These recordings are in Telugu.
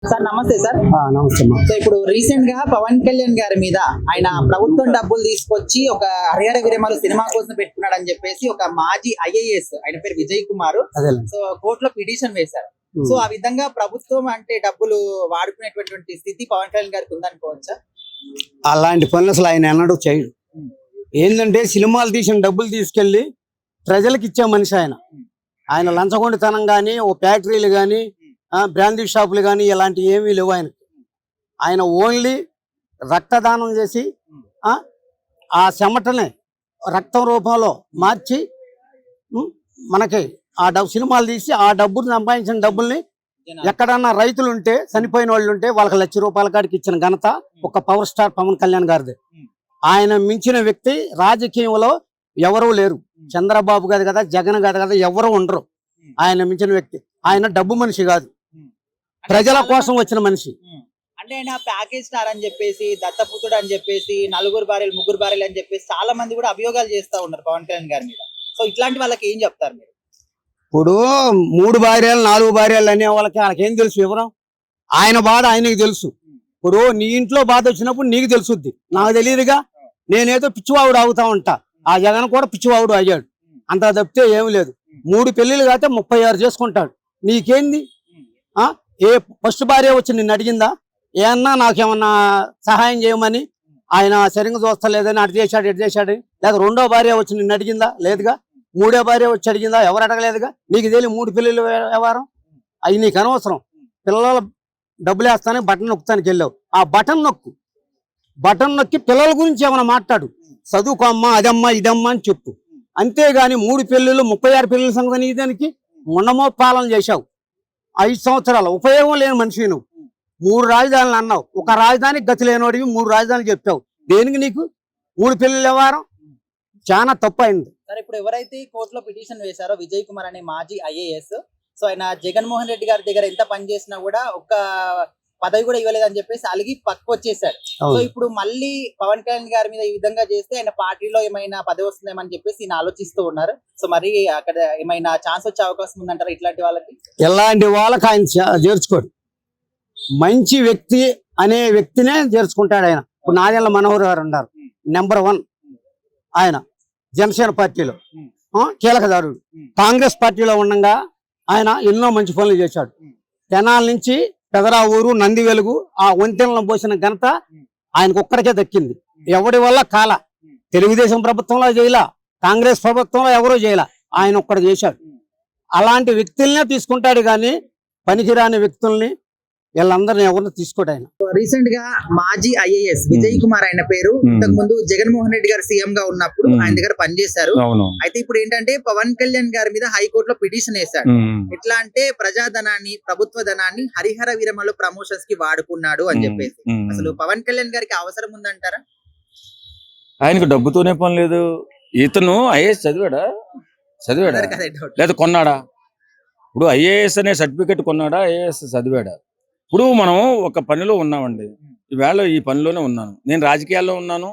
సార్ నమస్తే సార్. నమస్తే అమ్మా. సో ఇప్పుడు రీసెంట్ గా పవన్ కళ్యాణ్ గారి మీద ఆయన ప్రభుత్వం డబ్బులు తీసుకొచ్చి ఒక హరిహర విరమలు సినిమా కోసం పెట్టుకున్నాడు అని చెప్పేసి ఒక మాజీ ఐఏఎస్ ఆయన పేరు విజయ్ కుమార్ అదేలేండి. సో కోర్టులో పిటిషన్ వేశారు. సో ఆ విధంగా ప్రభుత్వం అంటే డబ్బులు వాడుకునేటువంటి స్థితి పవన్ కళ్యాణ్ గారికి ఉందనుకోవచ్చా? అలాంటి పనులు అసలు ఆయన ఎన్నడూ చేయడు. ఏంటంటే సినిమాలు తీసిన డబ్బులు తీసుకెళ్లి ప్రజలకు ఇచ్చే మనిషి ఆయన. ఆయన లంచగొండితనం కానీ, ఓ ఫ్యాక్టరీలు కానీ, బ్రాందీ షాపులు కానీ ఇలాంటివి ఏమీ లేవు ఆయనకి. ఆయన ఓన్లీ రక్తదానం చేసి ఆ చెమటని రక్తం రూపంలో మార్చి మనకి ఆ సినిమాలు తీసి ఆ డబ్బులు సంపాదించిన డబ్బుల్ని ఎక్కడన్నా రైతులు ఉంటే, చనిపోయిన వాళ్ళు ఉంటే వాళ్ళకి ₹1,00,000 కాడికి ఇచ్చిన ఘనత ఒక పవర్ స్టార్ పవన్ కళ్యాణ్ గారిది. ఆయన మించిన వ్యక్తి రాజకీయంలో ఎవరూ లేరు. చంద్రబాబు గారు కదా, జగన్ గారు కదా, ఎవరు ఉండరు. ఆయన మించిన వ్యక్తి. ఆయన డబ్బు మనిషి కాదు, ప్రజల కోసం వచ్చిన మనిషి. అంటే ఆయన ప్యాకేజ్ స్టార్ అని చెప్పేసి, దత్తపుత్రుడు అని చెప్పేసి, 4 భార్యలు 3 భార్యలు అని చెప్పేసి చాలా మంది కూడా అభియోగాలు చేస్తా ఉన్నారు పవన్ కళ్యాణ్ గారి మీద. సో ఇట్లాంటి వాళ్ళకి ఏం చెప్తారు మీరు? ఇప్పుడు 3 భార్యలు 4 భార్యలు అనే వాళ్ళకి ఏం తెలుసు వివరం? ఆయన బాధ ఆయనకి తెలుసు. ఇప్పుడు నీ ఇంట్లో బాధ వచ్చినప్పుడు నీకు తెలుసుద్ది, నాకు తెలియదుగా. నేనేదో పిచ్చివావుడు అవుతా ఉంటా, ఆ జగన్ కూడా పిచ్చివావుడు అయ్యాడు. అంత తప్పితే ఏమి లేదు. 3 పెళ్లిళ్ళు కాకపోతే 36 చేసుకుంటాడు. నీకేంది? ఏ ఫస్ట్ భార్య వచ్చి నిన్ను అడిగిందా ఏమన్నా నాకేమన్నా సహాయం చేయమని? ఆయన సరిగ్గా చూస్తలేదని అటు చేశాడు ఇటు చేశాడు. లేక రెండో భార్య వచ్చి నిన్ను అడిగిందా? లేదుగా. 3వ భార్య వచ్చి అడిగిందా? ఎవరు అడగలేదుగా. నీకు తెలియ 3 పెళ్లిళ్ళు వ్యవహారం అవి నీకు అనవసరం. పిల్లల డబ్బులు వేస్తానే బటన్ నొక్కుతానికి వెళ్ళావు, ఆ బటన్ నొక్కి పిల్లల గురించి ఏమైనా మాట్లాడు. చదువుకో అమ్మా, అదమ్మా ఇదమ్మా అని చెప్పు. అంతేగాని 3 పెళ్లిళ్ళు 36 పెళ్లిళ్ళ సంగతి నీ దానికి మొండమో పాలన చేశావు. 5 సంవత్సరాలు ఉపయోగం లేని మనిషి నువ్వు. 3 రాజధానులు అన్నావు, ఒక రాజధానికి గతి లేనివాడివి 3 రాజధానులు చెప్పావు. దేనికి నీకు 3 పెళ్లిళ్ళ వ్యవహారం? చాలా తప్పు అయింది. సరే, ఇప్పుడు ఎవరైతే కోర్టులో పిటిషన్ వేశారో విజయ్ కుమార్ అనే మాజీ ఐఏఎస్, సో ఆయన జగన్మోహన్ రెడ్డి గారి దగ్గర ఎంత పని చేసినా కూడా ఒక్క పదవి కూడా ఇవ్వలేదని చెప్పేసి అలిగి పక్కకు వచ్చేసాడు. సో ఇప్పుడు మళ్ళీ పవన్ కళ్యాణ్ గారి మీద ఈ విధంగా చేస్తే ఆయన పార్టీలో ఏమైనా పదవి వస్తుందేమని చెప్పేసి ఈయన ఆలోచిస్తూ ఉన్నారు. సో మరి అక్కడ ఏమైనా ఛాన్స్ వచ్చే అవకాశం ఉందంటారా ఇట్లాంటి వాళ్ళకి? ఇలాంటి వాళ్ళకి ఆయన చేర్చుకోడు. మంచి వ్యక్తి అనే వ్యక్తినే చేర్చుకుంటాడు ఆయన. ఇప్పుడు నాదెండ్ల మనోహర్ గారు ఉన్నారు, నెంబర్ 1 ఆయన జనసేన పార్టీలో కీలకదారుడు. కాంగ్రెస్ పార్టీలో ఉండగా ఆయన ఎన్నో మంచి పనులు చేశాడు. తెనాల నుంచి పెదరావూరు, నంది వెలుగు ఆ వంతెనలను పోసిన ఘనత ఆయనకు ఒక్కడికే దక్కింది. ఎవడి వల్ల కాల. తెలుగుదేశం ప్రభుత్వంలో చేయలా, కాంగ్రెస్ ప్రభుత్వంలో ఎవరూ చేయలా, ఆయన ఒక్కడు చేశాడు. అలాంటి వ్యక్తులనే తీసుకుంటాడు కానీ పనికిరాని వ్యక్తుల్ని వీళ్ళందరినీ ఎవరిని తీసుకోడు ఆయన. రీసెంట్ గా మాజీ ఐఏఎస్ విజయ్ కుమార్ ఆయన పేరు ఇంతకు ముందు జగన్మోహన్ రెడ్డి గారు సీఎం గా ఉన్నప్పుడు ఆయన దగ్గర పనిచేశారు. అయితే ఇప్పుడు ఏంటంటే పవన్ కళ్యాణ్ గారి మీద హైకోర్టులో పిటిషన్ వేశాడు. ఎట్లా అంటే ప్రజాధనాన్ని, ప్రభుత్వ ధనాన్ని హరిహర విరమలు ప్రమోషన్స్ కి వాడుకున్నాడు అని చెప్పేసి. అసలు పవన్ కళ్యాణ్ గారికి అవసరం ఉందంటారా? ఆయనకు డబ్బుతోనే పని లేదు. ఇతను ఐఏఎస్ చదివాడా లేదా కొన్నాడా? ఇప్పుడు ఐఏఎస్ అనే సర్టిఫికెట్ కొన్నాడా, ఐఏఎస్ చదివాడా? ఇప్పుడు మనం ఒక పనిలో ఉన్నామండి, ఈవేళ ఈ పనిలోనే ఉన్నాను, నేను రాజకీయాల్లో ఉన్నాను,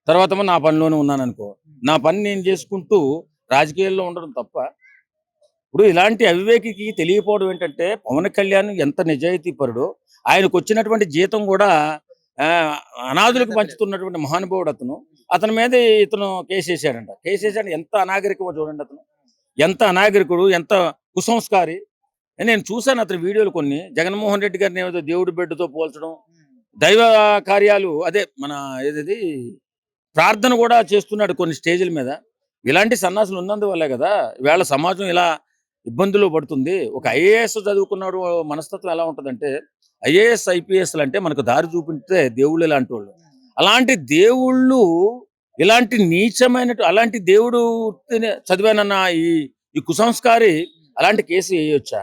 తర్వాత నా పనిలోనే ఉన్నాను అనుకో, నా పని నేను చేసుకుంటూ రాజకీయాల్లో ఉండడం తప్ప. ఇప్పుడు ఇలాంటి అవివేకికి తెలియకపోవడం ఏంటంటే పవన్ కళ్యాణ్ ఎంత నిజాయితీ పరుడో, ఆయనకు వచ్చినటువంటి జీతం కూడా అనాథులకు పంచుతున్నటువంటి మహానుభావుడు అతను. అతని మీద ఇతను కేసు వేసాడంట. కేసు వేసాడు. ఎంత అనాగరికమో చూడండి. అతను ఎంత అనాగరికుడు, ఎంత కుసంస్కారి. నేను చూశాను అతని వీడియోలు కొన్ని. జగన్మోహన్ రెడ్డి గారిని ఏదో దేవుడి బిడ్డతో పోల్చడం, దైవ కార్యాలు అదే మన ఏది ప్రార్థన కూడా చేస్తున్నాడు కొన్ని స్టేజ్ల మీద. ఇలాంటి సన్నాసులు ఉన్నందువల్లే కదా ఇవాళ సమాజం ఇలా ఇబ్బందులు పడుతుంది. ఒక ఐఏఎస్ చదువుకున్నాడు మనస్తత్వం ఎలా ఉంటుందంటే, ఐఏఎస్ ఐపీఎస్లు అంటే మనకు దారి చూపించే దేవుళ్ళు ఇలాంటి వాళ్ళు. అలాంటి దేవుళ్ళు ఇలాంటి నీచమైన అలాంటి దేవుడు చదివానన్న ఈ కుసంస్కారి అలాంటి కేసు వేయొచ్చా?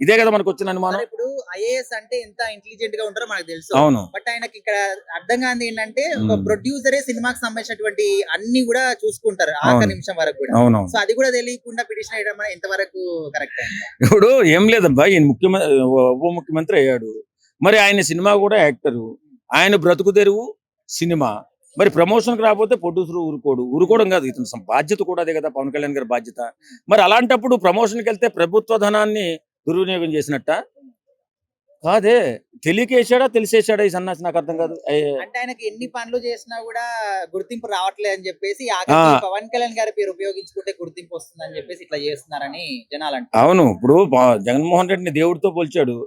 ఇదే కదా మనకు వచ్చిన అనుమానం. ఇప్పుడు ఐఏఎస్ అంటే ఎంత ఇంటెలిజెంట్ గా ఉంటారో మనకు తెలుసు. అవును. బట్ ఆయనకి ఇక్కడ అర్థం కాదు ఏంటంటే ఒక ప్రొడ్యూసరే సినిమాకి సంబంధించినటువంటి అన్ని కూడా చూసుకుంటారు ఆఖరి నిమిషం వరకు కూడా. సో అది కూడా తెలియకుండా పిటిషన్ వేయడం ఎంత వరకు కరెక్ట్? ఇప్పుడు ఏం లేదబ్బా, ఈయన ఉప ముఖ్యమంత్రి అయ్యాడు, మరి ఆయన సినిమా కూడా యాక్టరు, ఆయన బ్రతుకు తెరువు సినిమా. మరి ప్రమోషన్కి రాకపోతే ప్రొడ్యూసర్ ఊరుకోవడం కాదు, ఇతను బాధ్యత కూడా అదే కదా పవన్ కళ్యాణ్ గారి బాధ్యత. మరి అలాంటప్పుడు ప్రమోషన్కి వెళ్తే ప్రభుత్వ ధనాన్ని దుర్వినియోగం చేసినట్ట. కాదే, తెలియకేసాడా తెలిసేసాడా ఈ సన్నాసి, నాకు అర్థం కాదు. అంటే ఆయనకి ఎన్ని పనులు చేసినా కూడా గుర్తింపు రావట్లేదు అని చెప్పేసి ఆఖరికి పవన్ కళ్యాణ్ గారి పేరు ఉపయోగించుకుంటే గుర్తింపు వస్తుంది అని చెప్పేసి ఇట్లా చేస్తున్నారని జనాలు అంటారు. అవును, ఇప్పుడు జగన్మోహన్ రెడ్డిని దేవుడితో పోల్చాడు,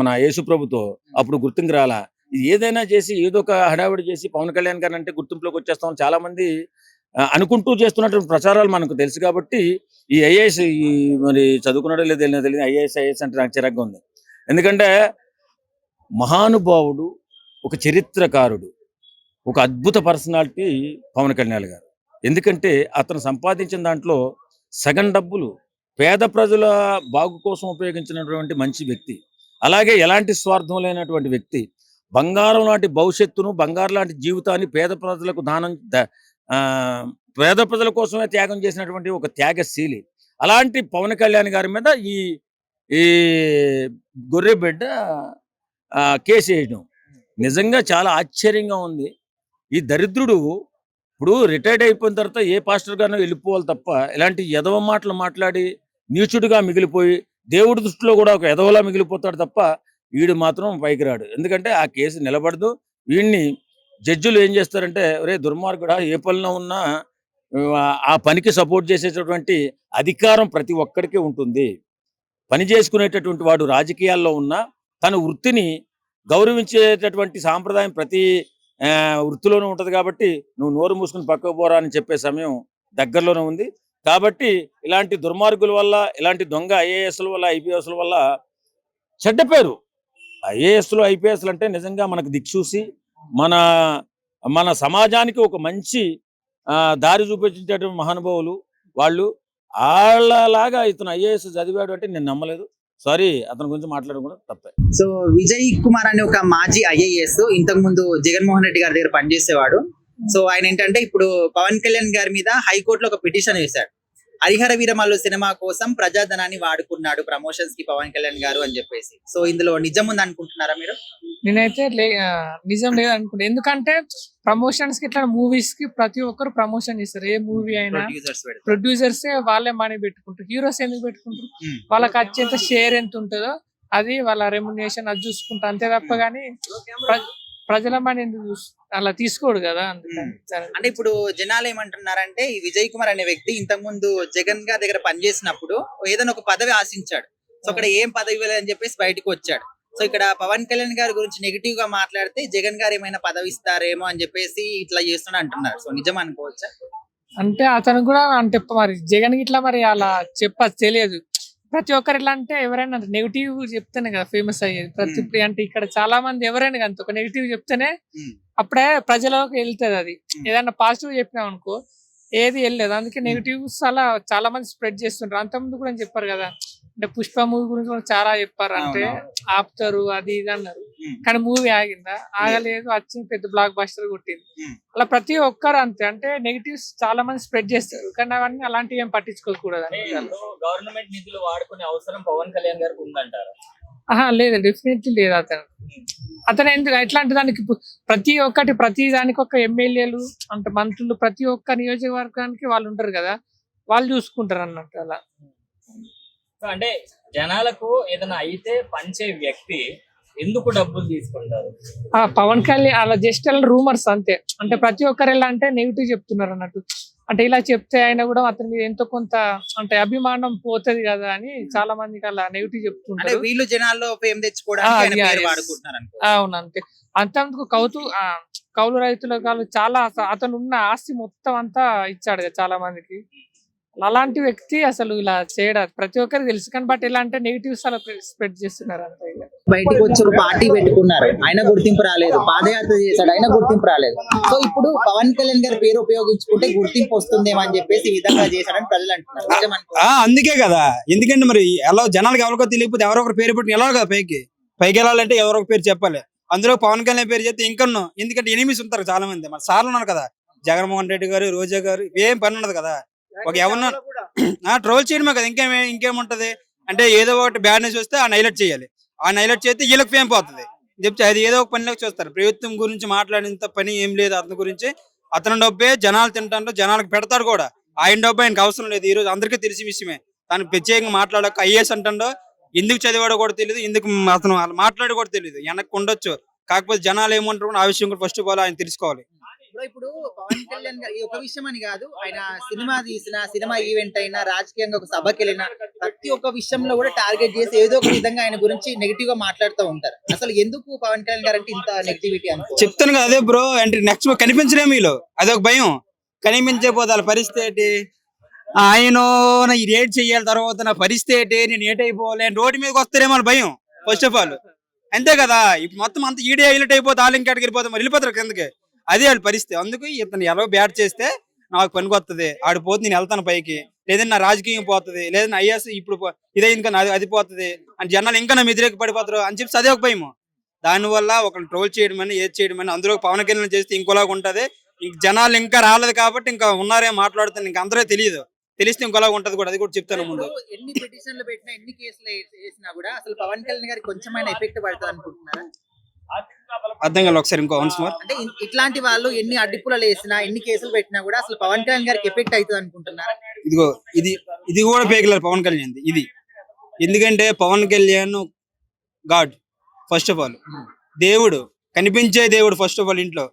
మన యేసు ప్రభుతో, అప్పుడు గుర్తింపు రాలా. ఏదైనా చేసి ఏదో ఒక హడావిడి చేసి పవన్ కళ్యాణ్ గారు అంటే గుర్తింపులోకి వచ్చేస్తాం చాలా మంది అనుకుంటూ చేస్తున్నటువంటి ప్రచారాలు మనకు తెలుసు. కాబట్టి ఈ ఐఏఎస్ మరి చదువుకున్నాడో లేదో తెలియదు, ఐఏఎస్ అంటే నాకు చిరాగ్గా ఉంది. ఎందుకంటే మహానుభావుడు, ఒక చరిత్రకారుడు, ఒక అద్భుత పర్సనాలిటీ పవన్ కళ్యాణ్ గారు. ఎందుకంటే అతను సంపాదించిన దాంట్లో సగం డబ్బులు పేద ప్రజల బాగు కోసం ఉపయోగించినటువంటి మంచి వ్యక్తి. అలాగే ఎలాంటి స్వార్థం లేనటువంటి వ్యక్తి. బంగారం లాంటి భవిష్యత్తును, బంగారం లాంటి జీవితాన్ని పేద ప్రజలకు పేద ప్రజల కోసమే త్యాగం చేసినటువంటి ఒక త్యాగశీలి. అలాంటి పవన్ కళ్యాణ్ గారి మీద ఈ ఈ గొర్రెబిడ్డ కేసు వేయడం నిజంగా చాలా ఆశ్చర్యంగా ఉంది. ఈ దరిద్రుడు ఇప్పుడు రిటైర్డ్ అయిపోయిన తర్వాత ఏ పాస్టర్ గానో వెళ్ళిపోవాలి తప్ప, ఇలాంటి ఎదవ మాటలు మాట్లాడి నీచుడిగా మిగిలిపోయి దేవుడి దృష్టిలో కూడా ఒక ఎదవలా మిగిలిపోతాడు తప్ప వీడు మాత్రం పైకి రాడు. ఎందుకంటే ఆ కేసు నిలబడదు. వీడిని జడ్జిలు ఏం చేస్తారంటే, ఒరే దుర్మార్గుడా, ఏ పనిలో ఉన్నా ఆ పనికి సపోర్ట్ చేసేటటువంటి అధికారం ప్రతి ఒక్కరికి ఉంటుంది. పని చేసుకునేటటువంటి వాడు రాజకీయాల్లో ఉన్న తన వృత్తిని గౌరవించేటటువంటి సాంప్రదాయం ప్రతి వృత్తిలోనూ ఉంటుంది. కాబట్టి నువ్వు నోరు మూసుకుని పక్కకు పోరా అని చెప్పే సమయం దగ్గరలోనే ఉంది. కాబట్టి ఇలాంటి దుర్మార్గుల వల్ల, ఇలాంటి దొంగ ఐఏఎస్ల వల్ల, ఐపీఎస్ల వల్ల చెడ్డ పేరు. ఐఏఎస్లు ఐపీఎస్లు అంటే నిజంగా మనకు దిక్సూసి మన మన సమాజానికి ఒక మంచి దారి చూపించేటటువంటి మహానుభావులు వాళ్ళు. వాళ్ళలాగా ఇతను ఐఏఎస్ చదివాడు అంటే నేను నమ్మలేదు. సారీ, అతని గురించి మాట్లాడడం కూడా తప్పే. సో విజయ్ కుమార్ అనే ఒక మాజీ ఐఏఎస్ ఇంతకు ముందు జగన్మోహన్ రెడ్డి గారి దగ్గర పనిచేసేవాడు. సో ఆయన ఏంటంటే ఇప్పుడు పవన్ కళ్యాణ్ గారి మీద హైకోర్టులో ఒక పిటిషన్ వేశాడు. హరిహర వీరమల్లు సినిమా కోసం ప్రజాధనాన్ని వాడుకున్నాడు ప్రమోషన్స్ కి పవన్ కళ్యాణ్ గారు అని చెప్పేసి. సో ఇందులో నిజం ఉంది అనుకుంటున్నారా మీరు? నేనైతే నిజం లేదు అనుకుంటా. ఎందుకంటే ప్రమోషన్స్ కి ఇట్లా మూవీస్ కి ప్రతి ఒక్కరు ప్రమోషన్ చేస్తారు. ఏ మూవీ అయినా ప్రొడ్యూసర్స్ వాళ్ళే మనీ పెట్టుకుంటారు. హీరోస్ ఎందుకు పెట్టుకుంటారు? వాళ్ళకి వచ్చేంత షేర్ ఎంత ఉంటుందో అది వాళ్ళ రెమ్యునరేషన్ అది చూసుకుంటారు అంతే తప్ప గానీ ప్రజల మనీ ఎందుకు అలా తీసుకోడు కదా. అంటే ఇప్పుడు జనాలు ఏమంటున్నారంటే, ఈ విజయ్ కుమార్ అనే వ్యక్తి ఇంతకు ముందు జగన్ గారి దగ్గర పనిచేసినప్పుడు ఏదైనా ఒక పదవి ఆశించాడు. సో అక్కడ ఏం పదవి ఇవ్వలేదని చెప్పేసి బయటకు వచ్చాడు. సో ఇక్కడ పవన్ కళ్యాణ్ గారి గురించి నెగిటివ్ గా మాట్లాడితే జగన్ గారు ఏమైనా పదవి ఇస్తారేమో అని చెప్పేసి ఇట్లా చేస్తున్నా అంటున్నారు. సో నిజం అనుకోవచ్చా? అంటే అతను కూడా అంటే మరి జగన్ ఇట్లా మరి అలా తెలియదు. ప్రతి ఒక్కరు ఎట్లా అంటే ఎవరైనా నెగిటివ్ చెప్తేనే కదా ఫేమస్ అయ్యేది. ప్రతి అంటే ఇక్కడ చాలా మంది ఎవరైనా కానీ ఒక నెగిటివ్ చెప్తేనే అప్పుడే ప్రజలకు వెళ్తుంది. అది ఏదైనా పాజిటివ్ చెప్పినాం అనుకో ఏది వెళ్ళలేదు. అందుకే నెగిటివ్స్ అలా చాలా మంది స్ప్రెడ్ చేస్తుంటారు. అంతకుముందు కూడా చెప్పారు కదా, అంటే పుష్ప మూవీ గురించి కూడా చాలా చెప్పారు. అంటే ఆపుతారు అది ఇది అన్నారు, కానీ మూవీ ఆగిందా? ఆగలేదు, వచ్చింది పెద్ద బ్లాక్ బస్టర్ కొట్టింది. అలా ప్రతి ఒక్కరు అంతే. అంటే నెగిటివ్స్ చాలా మంది స్ప్రెడ్ చేస్తారు, కానీ అవన్నీ అలాంటివి ఏం పట్టించుకోకూడదు. గవర్నమెంట్ నిధులు వాడుకునే అవసరం పవన్ కళ్యాణ్ గారికి ఉందంటారు? లేదు, డెఫినెట్లీ లేదు. అతను ఎందుకు ఎట్లాంటి దానికి ప్రతి దానికి ఒక ఎమ్మెల్యేలు అంటే మంత్రులు ప్రతి ఒక్క నియోజకవర్గానికి వాళ్ళు ఉంటారు కదా, వాళ్ళు చూసుకుంటారు అన్నట్టు. అలా అంటే జనాలకు ఏదైనా అయితే పంచే వ్యక్తి ఎందుకు డబ్బులు తీసుకుంటారు? పవన్ కళ్యాణ్ అలా జస్ట్ అలా రూమర్స్ అంతే. అంటే ప్రతి ఒక్కరు ఎలా అంటే నెగిటివ్ చెప్తున్నారు అన్నట్టు. అంటే ఇలా చెప్తే ఆయన కూడా అతని మీద ఎంతో కొంత అంటే అభిమానం పోతుంది కదా అని చాలా మందికి అలా నెగిటివ్ చెప్తుంటారు. వీళ్ళు జనాల్లో ఫేమ్ తెచ్చుకోవడానికి అవును అంతే. అంతకు కౌలు రైతులకు చాలా అతను ఉన్న ఆస్తి మొత్తం అంతా ఇచ్చాడు కదా చాలా మందికి. అలాంటి వ్యక్తి అసలు ఇలా చేయడం ప్రతి ఒక్కరికి తెలుసు, కానీ బట్ ఎలా అంటే నెగిటివ్స్ అలా స్ప్రెడ్ చేస్తున్నారు అంతే. బయటకు వచ్చి ఒక పార్టీ పెట్టుకున్నారు, అయినా గుర్తింపు రాలేదు. పాదయాత్ర చేశాడు, అయినా గుర్తింపు రాలేదు. సో ఇప్పుడు పవన్ కళ్యాణ్ గారి పేరు ఉపయోగించుకుంటే గుర్తింపు వస్తుందేమో అని చెప్పేసి ఈ విధంగా చేశాడని ప్రజలు అంటున్నారు. అందుకే కదా, ఎందుకంటే మరి ఎలా జనాలకు ఎవరికో తెలియకపోతే ఎవరో ఒకరు పేరు పెట్టి వెళ్ళాలి కదా. పైకి వెళ్ళాలంటే ఎవరో ఒక పేరు చెప్పాలి. అందులో పవన్ కళ్యాణ్ పేరు చెప్తే ఇంకన్నో, ఎందుకంటే ఎనిమిస్ ఉంటారు చాలా మంది. మన సార్లు ఉన్నారు కదా, జగన్మోహన్ రెడ్డి గారు, రోజా గారు, ఏం పని ఉండదు కదా. ఒక ఎవరన్నా ట్రోల్ చేయడమే కదా, ఇంకేముంటది అంటే ఏదో ఒకటి బ్యాడ్ న్యూస్ వస్తే ఆ హైలైట్ చేయాలి. ఆ హైలైట్ చేస్తే వీళ్ళకి ఫేమ్ పోతుంది చెప్తే అది ఏదో ఒక పనిలోకి చూస్తారు. ప్రభుత్వం గురించి మాట్లాడినంత పని ఏం లేదు అతని గురించి. అతని డబ్బే జనాలు తింటాడు, జనాలకు పెడతాడు కూడా. ఆయన డబ్బు ఆయనకు అవసరం లేదు. ఈ రోజు అందరికీ తెలిసిన విషయమే. తను ప్రత్యేకంగా మాట్లాడక ఐఏఎస్ అంటాడో ఎందుకు చదివాడో కూడా తెలియదు, ఎందుకు అతను మాట్లాడి కూడా తెలియదు. వెనక్కి ఉండొచ్చు, కాకపోతే జనాలు ఏమంటారు ఆ విషయం కూడా ఫస్ట్ ఆఫ్ ఆల్ ఆయన తెలుసుకోవాలి. ఇప్పుడు పవన్ కళ్యాణ్ గారు ఈ ఒక విషయం అని కాదు, ఆయన సినిమా తీసిన, సినిమా ఈవెంట్ అయినా, రాజకీయంగా ఒక సభకి వెళ్ళినా ప్రతి ఒక్క విషయంలో కూడా టార్గెట్ చేసి ఏదో ఒక విధంగా ఆయన గురించి నెగిటివ్ గా మాట్లాడుతూ ఉంటారు. అసలు ఎందుకు పవన్ కళ్యాణ్ గారు అంటే ఇంత నెగిటివిటీ అనుకో? చెప్తాను కదా, అదే బ్రో. అంటే నెక్స్ట్ కనిపించలే మీలో, అదొక భయం. కనిపించకపోతే వాళ్ళ పరిస్థితి ఏంటి? ఆయన ఈ రేట్ చెయ్యాలి, తర్వాత నా పరిస్థితి ఏంటి, నేను ఏట్ అయిపోవాలి, రోడ్డు మీదకి వస్తారేమో వాళ్ళ భయం ఫస్ట్ ఆఫ్ ఆల్. అంతే కదా, ఇప్పుడు మొత్తం అంతా ఈడే హైలైట్ అయిపోతే వాళ్ళు ఇంకాడికి వెళ్ళిపోతాం, మరి వెళ్ళిపోతారు కిందకి. అదే వాళ్ళ పరిస్థితి. అందుకు ఇతను ఎలా బ్యాట్ చేస్తే నాకు పనికి వస్తుంది, ఆడిపోతే నేను వెళ్తాను పైకి, లేదంటే నా రాజకీయం పోతుంది, లేదంటే ఐఎస్ ఇప్పుడు ఇదైంది కానీ అది పోతుంది అని జనాలు ఇంకా నా వ్యతిరేక పడిపోతారు అని చెప్పి అదే ఒక భయం. దానివల్ల ఒక ట్రోల్ చేయడం అని, ఏది చేయడం అని, అందులో పవన్ కళ్యాణ్ చేస్తే ఇంకోలాగా ఉంటది. ఇంక జనాలు ఇంకా రాలేదు కాబట్టి ఇంకా ఉన్నారే మాట్లాడుతాను, ఇంకా అందరూ తెలియదు, తెలిస్తే ఇంకోలాగా ఉంటది కూడా. అది కూడా చెప్తాను ముందు. ఇప్పుడు ఎన్ని పిటిషన్లు పెట్టినా, ఎన్ని కేసులు వేసినా కూడా అసలు పవన్ కళ్యాణ్ గారికి కొంచెమైనా ఎఫెక్ట్ పడుతుంది అనుకుంటున్నారా? అర్థం కాదు, ఒకసారి ఇంకో వన్స్ మోర్. అంటే ఇట్లాంటి వాళ్ళు ఎన్ని అడ్డిపులలు వేసినా, ఎన్ని కేసులు పెట్టినా కూడా అసలు పవన్ కళ్యాణ్ గారికి ఎఫెక్ట్ అవుతుంది అనుకుంటున్నారా? ఇదిగో ఇది కూడా పేకలేరు పవన్ కళ్యాణ్ ఇది. ఎందుకంటే Pawan Kalyan god first of all, దేవుడు, కనిపించే దేవుడు ఫస్ట్ ఆఫ్ ఆల్ ఇంట్లో.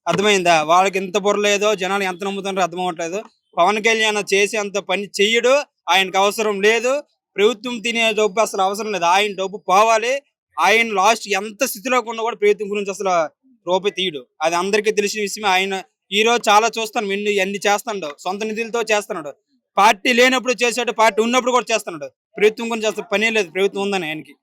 అర్థమైందా? వాళ్ళకి ఎంత పొరలేదో, జనాలు ఎంత నమ్ముతున్నారో అర్థం అవ్వట్లేదు. పవన్ కళ్యాణ్ చేసే అంత పని చెయ్యడు, ఆయనకు అవసరం లేదు. ప్రభుత్వం తినే డబ్బు అసలు అవసరం లేదు, ఆయన డబ్బు పోవాలి. ఆయన లాస్ట్ ఎంత స్థితిలో ఉన్నా కూడా ప్రభుత్వం గురించి అసలు రూపాయి తీయడు, అది అందరికీ తెలిసిన విషయమే. ఆయన ఈ రోజు చాలా చూస్తాను, ఎన్ని చేస్తాడు, సొంత నిధులతో చేస్తున్నాడు. పార్టీ లేనప్పుడు చేసాడు, పార్టీ ఉన్నప్పుడు కూడా చేస్తున్నాడు. ప్రభుత్వం గురించి అసలు పనే లేదు, ప్రభుత్వం ఉందని ఆయనకి.